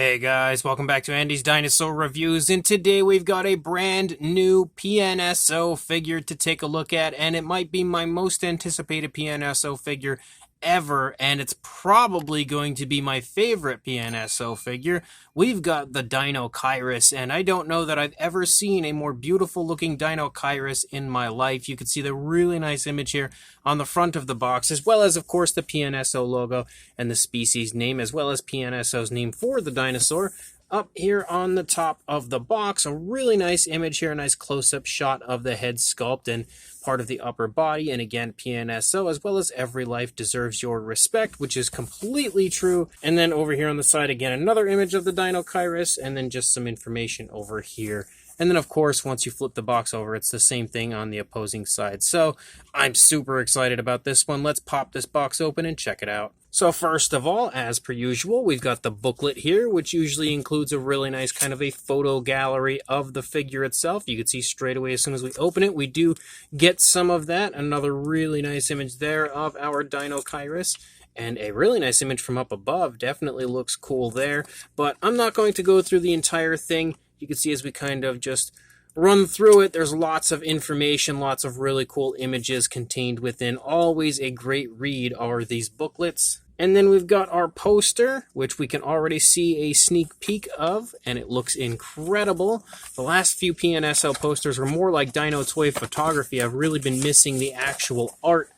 Hey guys, welcome back to Andy's Dinosaur Reviews, and today we've got a brand new PNSO figure to take a look at, and it might be my most anticipated PNSO figure ever, and it's probably going to be my favorite PNSO figure. We've got the Deinocheirus, and I don't know that I've ever seen a more beautiful looking Deinocheirus in my life. You can see the really nice image here on the front of the box, as well as, of course, the PNSO logo and the species name, as well as PNSO's name for the dinosaur up here on the top of the box. A really nice image here, a nice close-up shot of the head sculpt and part of the upper body, and again, PNSO, as well as every life deserves your respect, which is completely true. And then over here on the side, again, another image of the Deinocheirus, and then just some information over here. And then, of course, once you flip the box over, it's the same thing on the opposing side. So I'm super excited about this one. Let's pop this box open and check it out. So first of all, as per usual, we've got the booklet here, which usually includes a really nice kind of a photo gallery of the figure itself. You can see straight away as soon as we open it, we do get some of that. Another really nice image there of our Deinocheirus. And a really nice image from up above. Definitely looks cool there. But I'm not going to go through the entire thing. You can see as we kind of just run through it, there's lots of information, lots of really cool images contained within. Always a great read are these booklets. And then we've got our poster, which we can already see a sneak peek of, and it looks incredible. The last few PNSO posters were more like Dino Toy photography. I've really been missing the actual art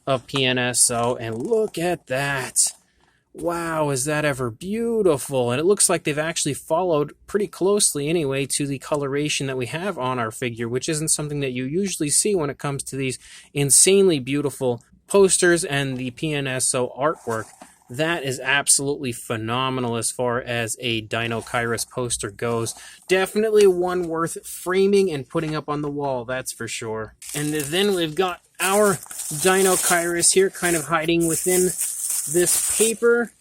of PNSO, and look at that. Wow, is that ever beautiful? And it looks like they've actually followed pretty closely anyway to the coloration that we have on our figure, which isn't something that you usually see when it comes to these insanely beautiful posters and the PNSO artwork. That is absolutely phenomenal as far as a Deinocheirus poster goes. Definitely one worth framing and putting up on the wall, that's for sure. And then we've got our Deinocheirus here kind of hiding within this paper.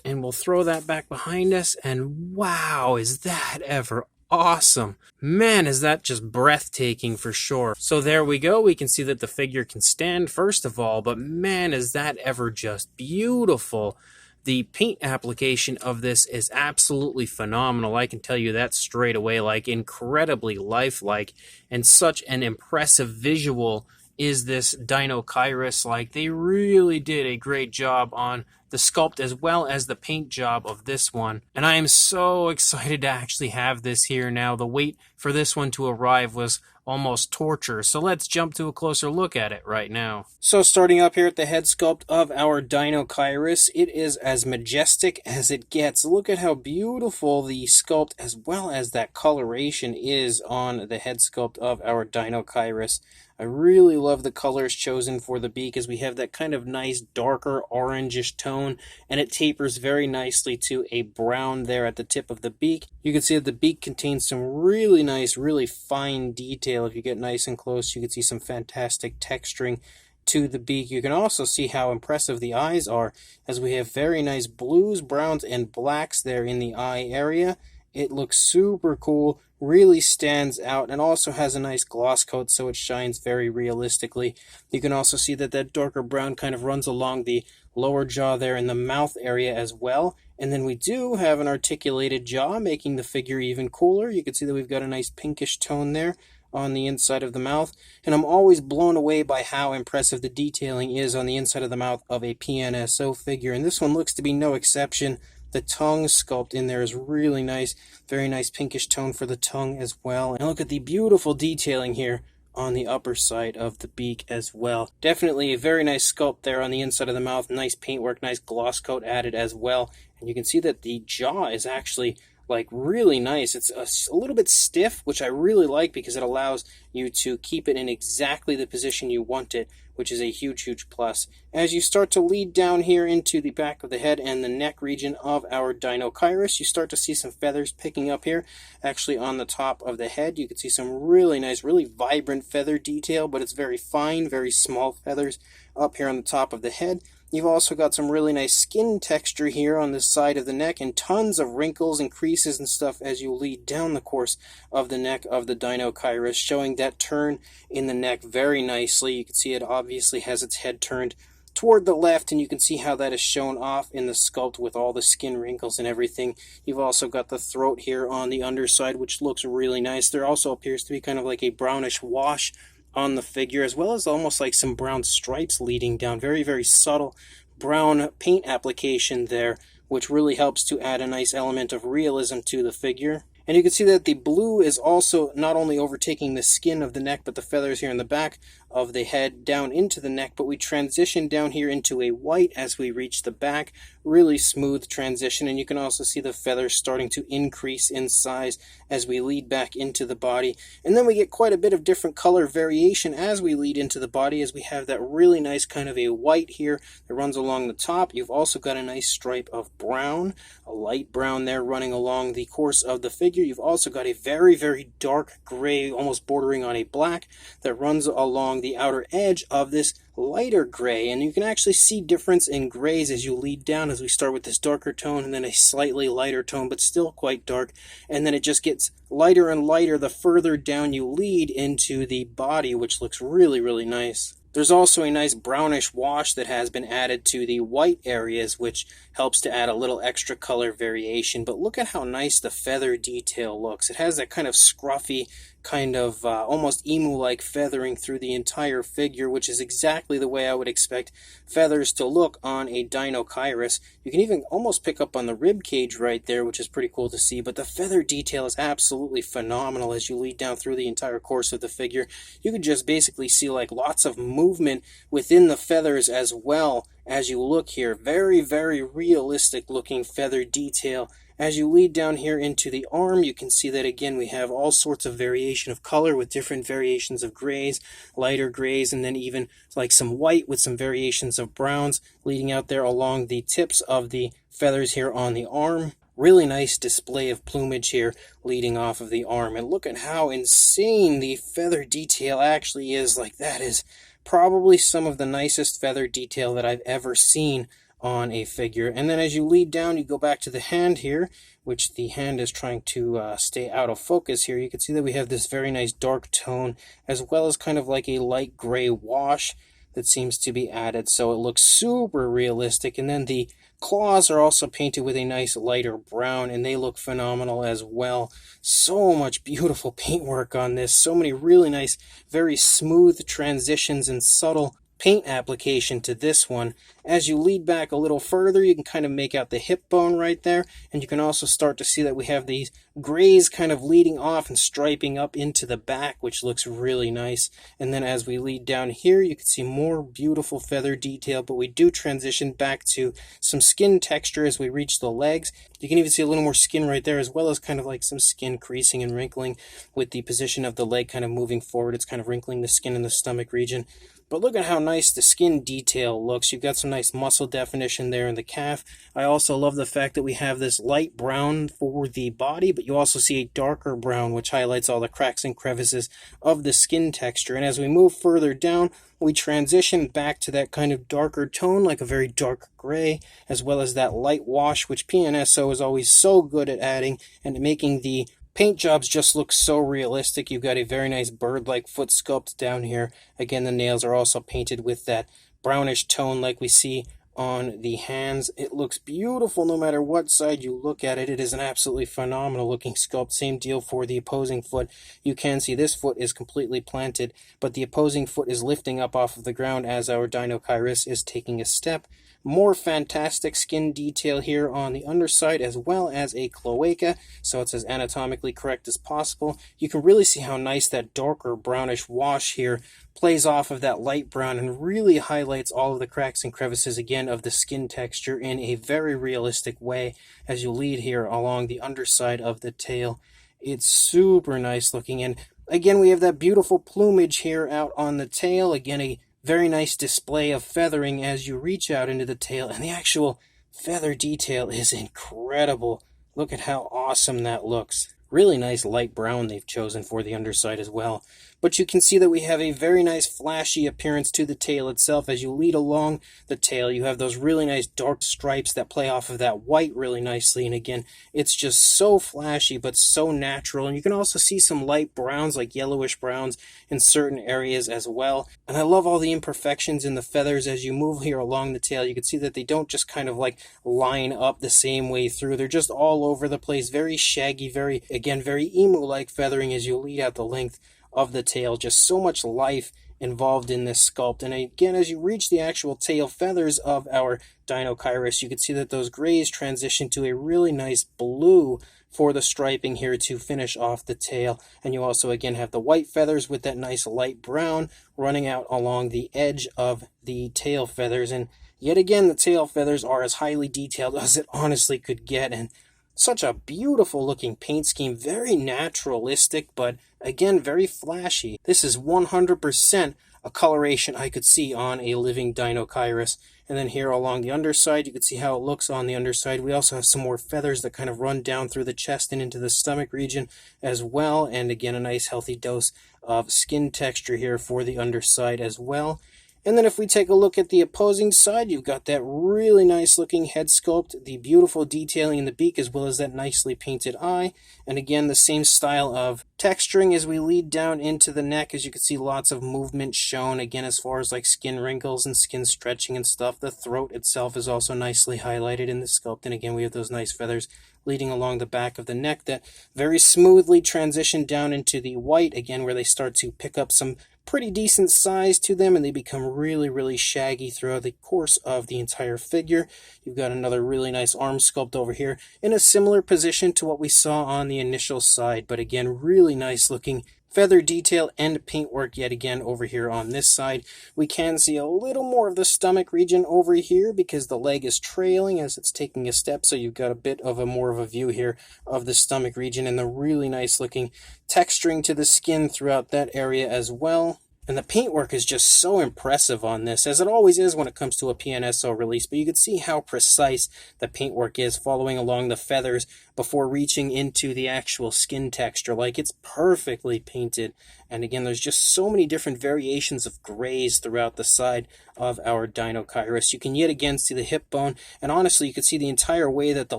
And we'll throw that back behind us. And wow, is that ever awesome. Man, is that just breathtaking for sure. So there we go. We can see that the figure can stand first of all, but man, is that ever just beautiful. The paint application of this is absolutely phenomenal. I can tell you that straight away, like incredibly lifelike, and such an impressive visual is this Deinocheirus. Like, they really did a great job on the sculpt as well as the paint job of this one. And I am so excited to actually have this here now. The wait for this one to arrive was almost torture. So let's jump to a closer look at it right now. So starting up here at the head sculpt of our Deinocheirus, it is as majestic as it gets. Look at how beautiful the sculpt as well as that coloration is on the head sculpt of our Deinocheirus. I really love the colors chosen for the beak, as we have that kind of nice darker orangish tone, and it tapers very nicely to a brown there at the tip of the beak. You can see that the beak contains some really nice, really fine detail. If you get nice and close, you can see some fantastic texturing to the beak. You can also see how impressive the eyes are, as we have very nice blues, browns, and blacks there in the eye area. It looks super cool, really stands out, and also has a nice gloss coat, so it shines very realistically. You can also see that that darker brown kind of runs along the lower jaw there in the mouth area as well. And then we do have an articulated jaw, making the figure even cooler. You can see that we've got a nice pinkish tone there on the inside of the mouth, and I'm always blown away by how impressive the detailing is on the inside of the mouth of a PNSO figure, and this one looks to be no exception. The tongue sculpt in there is really nice, very nice pinkish tone for the tongue as well. And look at the beautiful detailing here on the upper side of the beak as well. Definitely a very nice sculpt there on the inside of the mouth, nice paintwork, nice gloss coat added as well. And you can see that the jaw is actually like really nice. It's a little bit stiff, which I really like because it allows you to keep it in exactly the position you want it, which is a huge plus. As you start to lead down here into the back of the head and the neck region of our Deinocheirus, you start to see some feathers picking up here. Actually on the top of the head, you can see some really nice, really vibrant feather detail, but it's very fine, very small feathers up here on the top of the head. You've also got some really nice skin texture here on the side of the neck, and tons of wrinkles and creases and stuff as you lead down the course of the neck of the Deinocheirus, showing that turn in the neck very nicely. You can see it obviously has its head turned toward the left, and you can see how that is shown off in the sculpt with all the skin wrinkles and everything. You've also got the throat here on the underside, which looks really nice. There also appears to be kind of like a brownish wash on the figure, as well as almost like some brown stripes leading down. Very, very subtle brown paint application there, which really helps to add a nice element of realism to the figure. And you can see that the blue is also not only overtaking the skin of the neck, but the feathers here in the back of the head down into the neck, but we transition down here into a white as we reach the back. Really smooth transition, and you can also see the feathers starting to increase in size as we lead back into the body. And then we get quite a bit of different color variation as we lead into the body, as we have that really nice kind of a white here that runs along the top. You've also got a nice stripe of brown, a light brown there running along the course of the figure. You've also got a very, very dark gray, almost bordering on a black, that runs along the outer edge of this lighter gray. And you can actually see difference in grays as you lead down, as we start with this darker tone and then a slightly lighter tone, but still quite dark. And then it just gets lighter and lighter the further down you lead into the body, which looks really, really nice. There's also a nice brownish wash that has been added to the white areas, which helps to add a little extra color variation. But look at how nice the feather detail looks. It has that kind of scruffy, kind of almost emu-like feathering through the entire figure, which is exactly the way I would expect feathers to look on a Deinocheirus. You can even almost pick up on the rib cage right there, which is pretty cool to see. But the feather detail is absolutely phenomenal as you lead down through the entire course of the figure. You can just basically see like lots of movement within the feathers as well as you look here. Very, very realistic looking feather detail. As you lead down here into the arm, you can see that again we have all sorts of variation of color with different variations of grays, lighter grays, and then even like some white with some variations of browns leading out there along the tips of the feathers here on the arm. Really nice display of plumage here leading off of the arm. And look at how insane the feather detail actually is. Like, that is probably some of the nicest feather detail that I've ever seen on a figure. And then as you lead down, you go back to the hand here, which the hand is trying to stay out of focus here. You can see that we have this very nice dark tone, as well as kind of like a light gray wash that seems to be added, so it looks super realistic. And then the claws are also painted with a nice lighter brown, and they look phenomenal as well. So much beautiful paintwork on this, so many really nice, very smooth transitions and subtle paint application to this one. As you lead back a little further, you can kind of make out the hip bone right there, and you can also start to see that we have these grays kind of leading off and striping up into the back, which looks really nice. And then as we lead down here, you can see more beautiful feather detail, but we do transition back to some skin texture as we reach the legs. You can even see a little more skin right there, as well as kind of like some skin creasing and wrinkling with the position of the leg kind of moving forward. It's kind of wrinkling the skin in the stomach region. But look at how nice the skin detail looks. You've got some nice muscle definition there in the calf. I also love the fact that we have this light brown for the body, but you also see a darker brown, which highlights all the cracks and crevices of the skin texture. And as we move further down, we transition back to that kind of darker tone, like a very dark gray, as well as that light wash, which PNSO is always so good at adding and making the paint jobs just look so realistic. You've got a very nice bird-like foot sculpt down here. Again, the nails are also painted with that brownish tone like we see on the hands. It looks beautiful no matter what side you look at it. It is an absolutely phenomenal looking sculpt. Same deal for the opposing foot. You can see this foot is completely planted, but the opposing foot is lifting up off of the ground as our Deinocheirus is taking a step. More fantastic skin detail here on the underside, as well as a cloaca, so it's as anatomically correct as possible. You can really see how nice that darker brownish wash here plays off of that light brown and really highlights all of the cracks and crevices again of the skin texture in a very realistic way as you lead here along the underside of the tail. It's super nice looking, and again we have that beautiful plumage here out on the tail. Again, a very nice display of feathering as you reach out into the tail, and the actual feather detail is incredible. Look at how awesome that looks. Really nice light brown they've chosen for the underside as well. but you can see that we have a very nice flashy appearance to the tail itself. As you lead along the tail, you have those really nice dark stripes that play off of that white really nicely, and again, it's just so flashy but so natural. And you can also see some light browns, like yellowish browns, in certain areas as well. And I love all the imperfections in the feathers. As you move here along the tail, you can see that they don't just kind of like line up the same way through. They're just all over the place, very shaggy, very emu-like feathering as you lead out the length of the tail. Just so much life involved in this sculpt. And again, as you reach the actual tail feathers of our Deinocheirus, you can see that those grays transition to a really nice blue for the striping here to finish off the tail. And you also again have the white feathers with that nice light brown running out along the edge of the tail feathers. And yet again, the tail feathers are as highly detailed as it honestly could get, and such a beautiful looking paint scheme, very naturalistic, but again, very flashy. This is 100% a coloration I could see on a living Deinocheirus. And then here along the underside, you can see how it looks on the underside. We also have some more feathers that kind of run down through the chest and into the stomach region as well. And again, a nice healthy dose of skin texture here for the underside as well. And then if we take a look at the opposing side, you've got that really nice looking head sculpt, the beautiful detailing in the beak, as well as that nicely painted eye. And again, the same style of texturing as we lead down into the neck. As you can see, lots of movement shown, again, as far as like skin wrinkles and skin stretching and stuff. The throat itself is also nicely highlighted in the sculpt. And again, we have those nice feathers leading along the back of the neck that very smoothly transition down into the white, again, where they start to pick up some pretty decent size to them, and they become really shaggy throughout the course of the entire figure. You've got another really nice arm sculpt over here in a similar position to what we saw on the initial side, but again, really nice looking feather detail and paintwork yet again over here on this side. We can see a little more of the stomach region over here because the leg is trailing as it's taking a step, so you've got a bit of a more of a view here of the stomach region, and the really nice looking texturing to the skin throughout that area as well. And the paintwork is just so impressive on this, as it always is when it comes to a PNSO release, but you can see how precise the paintwork is following along the feathers before reaching into the actual skin texture. Like, it's perfectly painted. And again, there's just so many different variations of grays throughout the side of our Deinocheirus. You can yet again see the hip bone, and honestly, you can see the entire way that the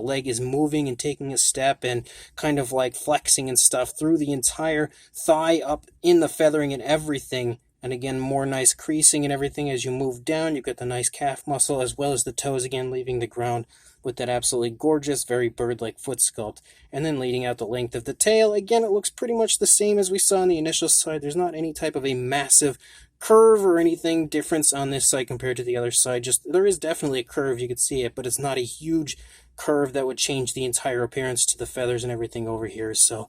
leg is moving and taking a step and kind of like flexing and stuff through the entire thigh up in the feathering and everything. And again, more nice creasing and everything as you move down. You've got the nice calf muscle as well as the toes again leaving the ground with that absolutely gorgeous, very bird-like foot sculpt. And then leading out the length of the tail, again, it looks pretty much the same as we saw on the initial side. There's not any type of a massive curve or anything difference on this side compared to the other side. Just, there is definitely a curve, you could see it, but it's not a huge curve that would change the entire appearance to the feathers and everything over here. So,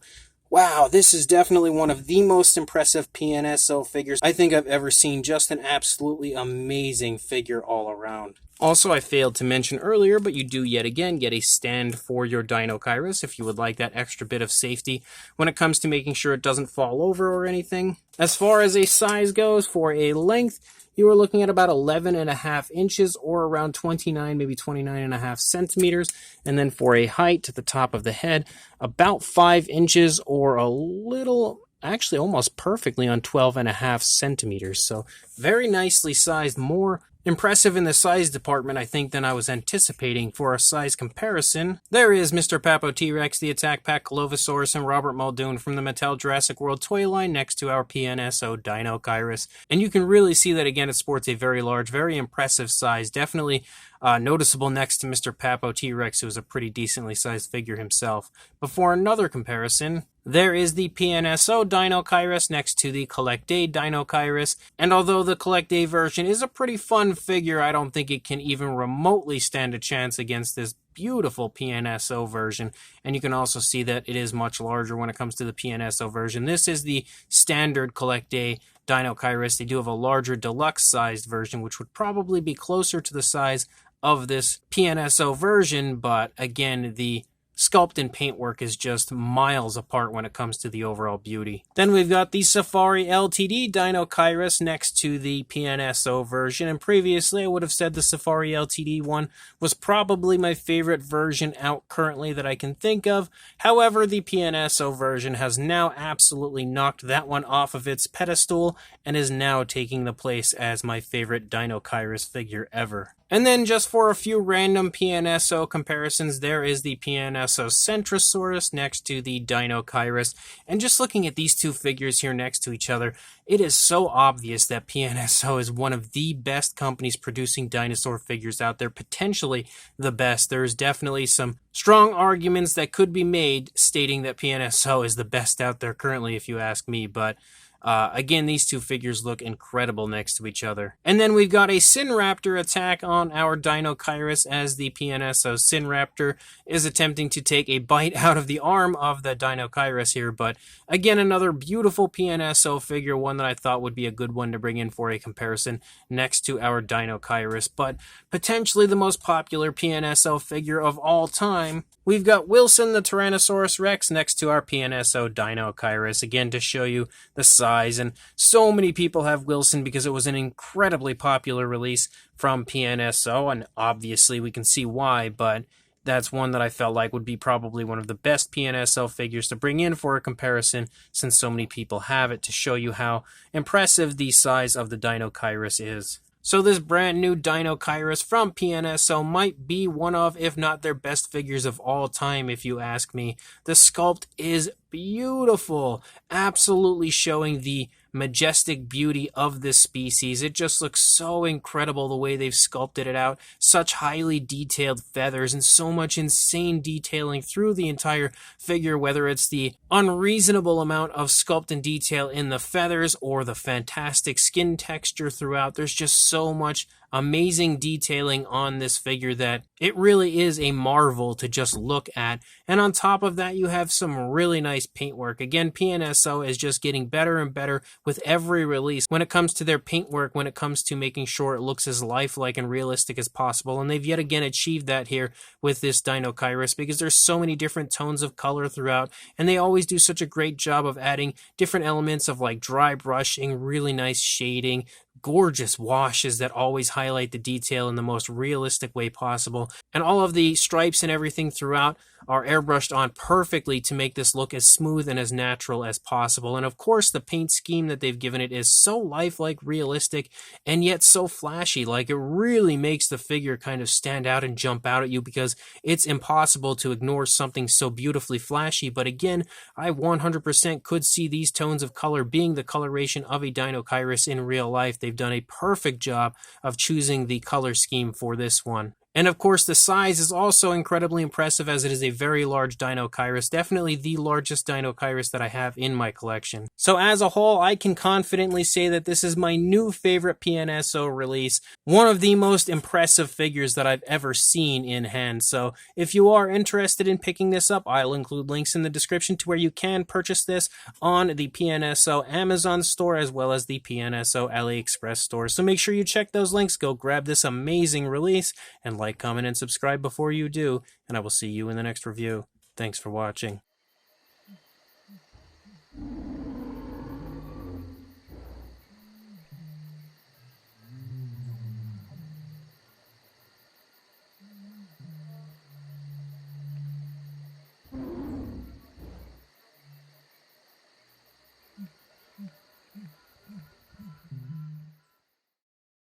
wow, this is definitely one of the most impressive PNSO figures I think I've ever seen. Just an absolutely amazing figure all around. Also, I failed to mention earlier, but you do yet again get a stand for your Deinocheirus if you would like that extra bit of safety when it comes to making sure it doesn't fall over or anything. As far as a size goes, for a length, you are looking at about 11.5 inches or around 29, maybe 29.5 centimeters. And then for a height to the top of the head, about 5 inches or a little, actually almost perfectly on 12.5 centimeters. So very nicely sized, more impressive in the size department, I think, than I was anticipating. For a size comparison, there is Mr. Papo T-Rex, the Attack Pack Colovosaurus, and Robert Muldoon from the Mattel Jurassic World toy line next to our PNSO Deinocheirus. And you can really see that, again, it sports a very large, very impressive size. Definitely noticeable next to Mr. Papo T-Rex, who is a pretty decently sized figure himself. Before another comparison, there is the PNSO Deinocheirus next to the Collect Day Deinocheirus, and although the Collect Day version is a pretty fun figure, I don't think it can even remotely stand a chance against this beautiful PNSO version. And you can also see that it is much larger when it comes to the PNSO version. This is the standard Collect Day Deinocheirus. They do have a larger deluxe sized version, which would probably be closer to the size of this PNSO version, but again, the sculpt and paintwork is just miles apart when it comes to the overall beauty. Then we've got the Safari Ltd Deinocheirus next to the PNSO version, and previously I would have said the Safari Ltd one was probably my favorite version out currently that I can think of. However, the PNSO version has now absolutely knocked that one off of its pedestal and is now taking the place as my favorite Deinocheirus figure ever. And then just for a few random PNSO comparisons, there is the PNSO Centrosaurus next to the Deinocheirus. And just looking at these two figures here next to each other, it is so obvious that PNSO is one of the best companies producing dinosaur figures out there, potentially the best. There's definitely some strong arguments that could be made stating that PNSO is the best out there currently, if you ask me, but again, these two figures look incredible next to each other. And then we've got a Sinraptor attack on our Deinocheirus as the PNSO Sinraptor is attempting to take a bite out of the arm of the Deinocheirus here. But again, another beautiful PNSO figure, one that I thought would be a good one to bring in for a comparison next to our Deinocheirus. But potentially the most popular PNSO figure of all time, we've got Wilson the Tyrannosaurus Rex next to our PNSO Deinocheirus. Again, to show you the size. And so many people have Wilson because it was an incredibly popular release from PNSO, and obviously we can see why, but that's one that I felt like would be probably one of the best PNSO figures to bring in for a comparison, since so many people have it, to show you how impressive the size of the Deinocheirus is. So this brand new Deinocheirus from PNSO might be one of, if not their best figures of all time, if you ask me. The sculpt is beautiful, absolutely showing the majestic beauty of this species. It just looks so incredible the way they've sculpted it out. Such highly detailed feathers and so much insane detailing through the entire figure, whether it's the unreasonable amount of sculpt and detail in the feathers or the fantastic skin texture throughout. There's just so much amazing detailing on this figure that it really is a marvel to just look at. And on top of that, you have some really nice paintwork. Again, PNSO is just getting better and better with every release when it comes to their paintwork, when it comes to making sure it looks as lifelike and realistic as possible. And they've yet again achieved that here with this Deinocheirus, because there's so many different tones of color throughout, and they always do such a great job of adding different elements of like dry brushing, really nice shading, gorgeous washes that always highlight the detail in the most realistic way possible. And all of the stripes and everything throughout are airbrushed on perfectly to make this look as smooth and as natural as possible. And of course, the paint scheme that they've given it is so lifelike, realistic, and yet so flashy. Like, it really makes the figure kind of stand out and jump out at you, because it's impossible to ignore something so beautifully flashy. But again, I 100% could see these tones of color being the coloration of a Deinocheirus in real life. They've done a perfect job of choosing the color scheme for this one. And of course, the size is also incredibly impressive, as it is a very large Deinocheirus, definitely the largest Deinocheirus that I have in my collection. So as a whole, I can confidently say that this is my new favorite PNSO release, one of the most impressive figures that I've ever seen in hand. So if you are interested in picking this up, I'll include links in the description to where you can purchase this on the PNSO Amazon store as well as the PNSO Aliexpress store. So make sure you check those links, go grab this amazing release, and like, comment, and subscribe before you do, and I will see you in the next review. Thanks for watching.